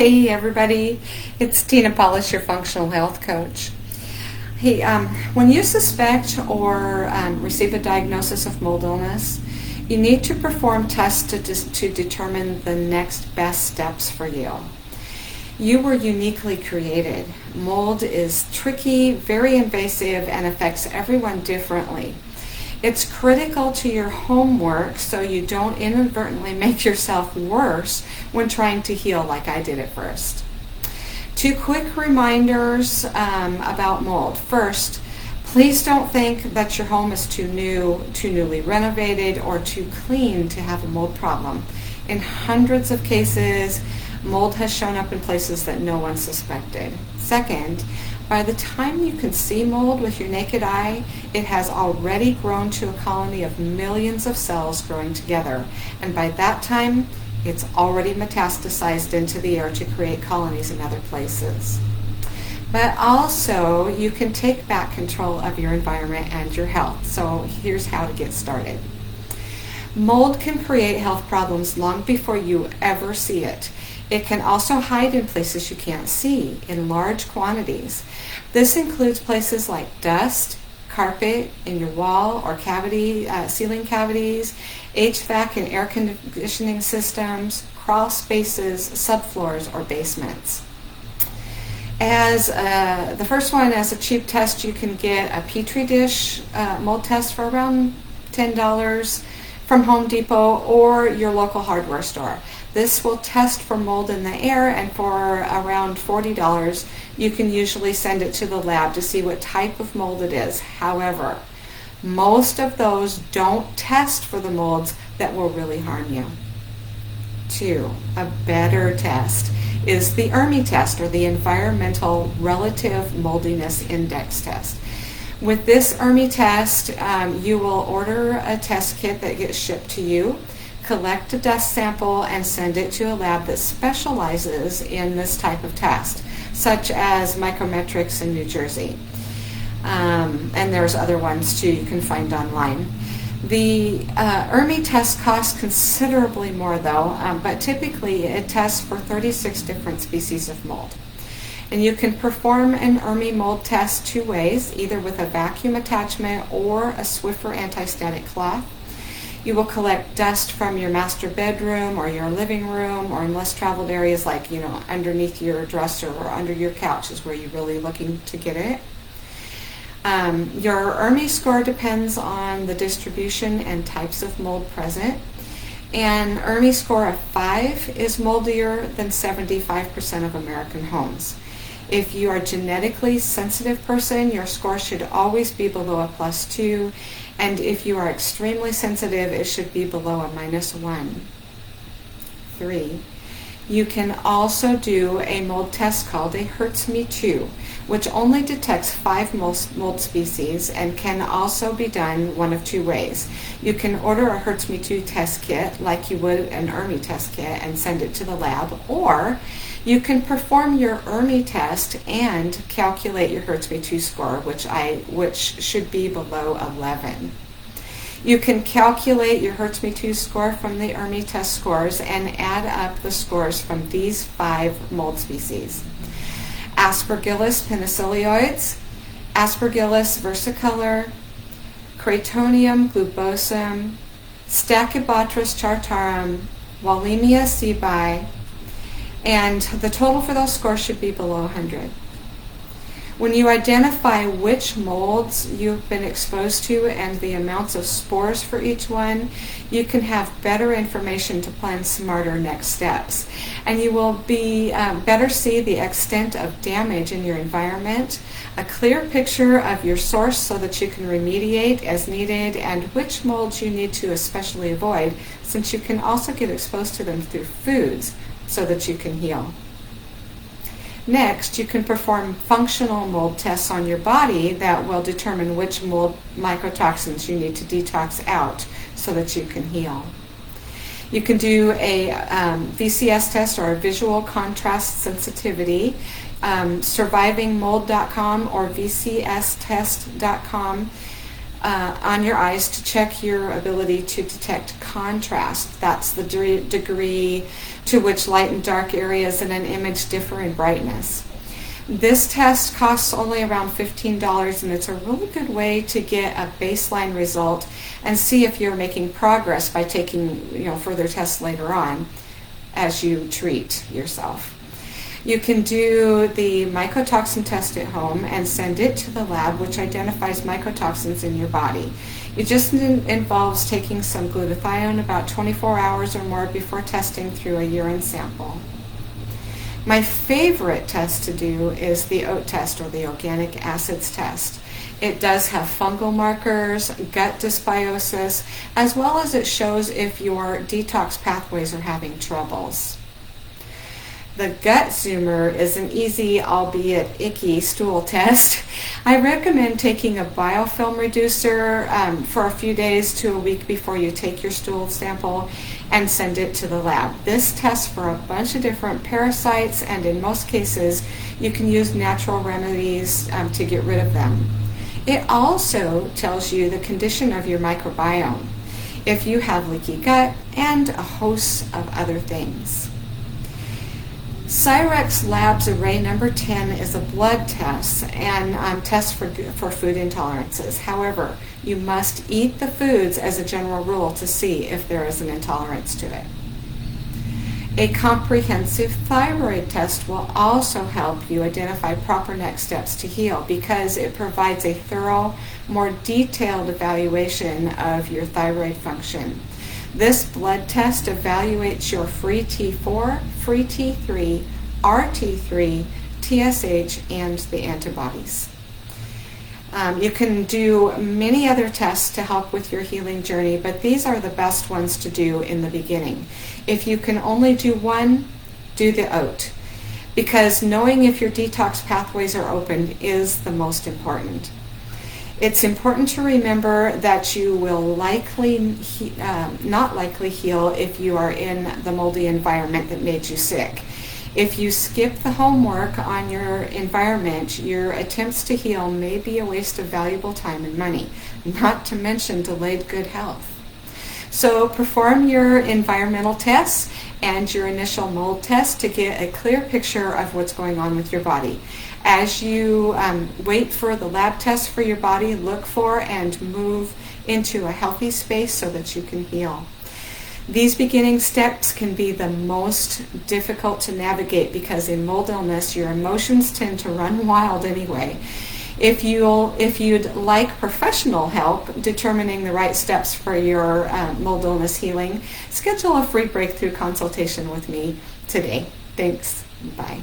Hey everybody, it's Tina Polish, your functional health coach. Hey, when you suspect or receive a diagnosis of mold illness, you need to perform tests to determine the next best steps for you. You were uniquely created. Mold is tricky, very invasive, and affects everyone differently. It's critical to your homework so you don't inadvertently make yourself worse when trying to heal like I did at first. 2 quick reminders about mold. First, please don't think that your home is too newly renovated, or too clean to have a mold problem. In hundreds of cases, mold has shown up in places that no one suspected. Second, by the time you can see mold with your naked eye, it has already grown to a colony of millions of cells growing together. And by that time, it's already metastasized into the air to create colonies in other places. But also, you can take back control of your environment and your health. So here's how to get started. Mold can create health problems long before you ever see it. It can also hide in places you can't see in large quantities. This includes places like dust, carpet, in your wall or ceiling cavities, HVAC and air conditioning systems, crawl spaces, subfloors, or basements. As the first one, as a cheap test, you can get a Petri dish mold test for around $10 from Home Depot or your local hardware store. This will test for mold in the air, and for around $40, you can usually send it to the lab to see what type of mold it is. However, most of those don't test for the molds that will really harm you. 2, a better test is the ERMI test, or the Environmental Relative Moldiness Index test. With this ERMI test, you will order a test kit that gets shipped to you, collect a dust sample, and send it to a lab that specializes in this type of test, such as Micrometrics in New Jersey. And there's other ones too you can find online. The ERMI test costs considerably more though, but typically it tests for 36 different species of mold. And you can perform an ERMI mold test 2 ways, either with a vacuum attachment or a Swiffer anti-static cloth. You will collect dust from your master bedroom or your living room, or in less traveled areas like, underneath your dresser or under your couch is where you're really looking to get it. Your ERMI score depends on the distribution and types of mold present. An ERMI score of 5 is moldier than 75% of American homes. If you are a genetically sensitive person, your score should always be below a +2, and if you are extremely sensitive, it should be below a -1. 3, you can also do a mold test called a HERTSME-2, which only detects 5 mold species and can also be done one of 2 ways. You can order a HERTSME-2 test kit like you would an ERMI test kit and send it to the lab, or you can perform your ERMI test and calculate your HERTSME-2 score, which should be below 11. You can calculate your HERTSME-2 score from the ERMI test scores and add up the scores from these 5 mold species: Aspergillus penicillioides, Aspergillus versicolor, Cratonium globosum, Stachybotrys chartarum, Wallemia seebi, and the total for those scores should be below 100. When you identify which molds you've been exposed to and the amounts of spores for each one, you can have better information to plan smarter next steps. And you will be better see the extent of damage in your environment, a clear picture of your source so that you can remediate as needed, and which molds you need to especially avoid, since you can also get exposed to them through foods so that you can heal. Next, you can perform functional mold tests on your body that will determine which mold mycotoxins you need to detox out so that you can heal. You can do a VCS test, or a visual contrast sensitivity. Survivingmold.com or VCStest.com on your eyes to check your ability to detect contrast. That's the degree to which light and dark areas in an image differ in brightness. This test costs only around $15, and it's a really good way to get a baseline result and see if you're making progress by taking further tests later on as you treat yourself. You can do the mycotoxin test at home and send it to the lab, which identifies mycotoxins in your body. It just involves taking some glutathione about 24 hours or more before testing through a urine sample. My favorite test to do is the OAT test, or the organic acids test. It does have fungal markers, gut dysbiosis, as well as it shows if your detox pathways are having troubles. The gut zoomer is an easy, albeit icky, stool test. I recommend taking a biofilm reducer for a few days to a week before you take your stool sample and send it to the lab. This tests for a bunch of different parasites, and in most cases you can use natural remedies to get rid of them. It also tells you the condition of your microbiome, if you have leaky gut, and a host of other things. Cyrex Labs Array number 10 is a blood test and test for food intolerances. However, you must eat the foods as a general rule to see if there is an intolerance to it. A comprehensive thyroid test will also help you identify proper next steps to heal, because it provides a thorough, more detailed evaluation of your thyroid function. This blood test evaluates your free T4, free T3, RT3, TSH, and the antibodies. You can do many other tests to help with your healing journey, but these are the best ones to do in the beginning. If you can only do one, do the OAT, because knowing if your detox pathways are open is the most important. It's important to remember that you will not likely heal if you are in the moldy environment that made you sick. If you skip the homework on your environment, your attempts to heal may be a waste of valuable time and money, not to mention delayed good health. So perform your environmental tests and your initial mold test to get a clear picture of what's going on with your body. As you wait for the lab test for your body, look for and move into a healthy space so that you can heal. These beginning steps can be the most difficult to navigate, because in mold illness, your emotions tend to run wild anyway. If you'd like professional help determining the right steps for your mold illness healing, schedule a free breakthrough consultation with me today. Thanks. Bye.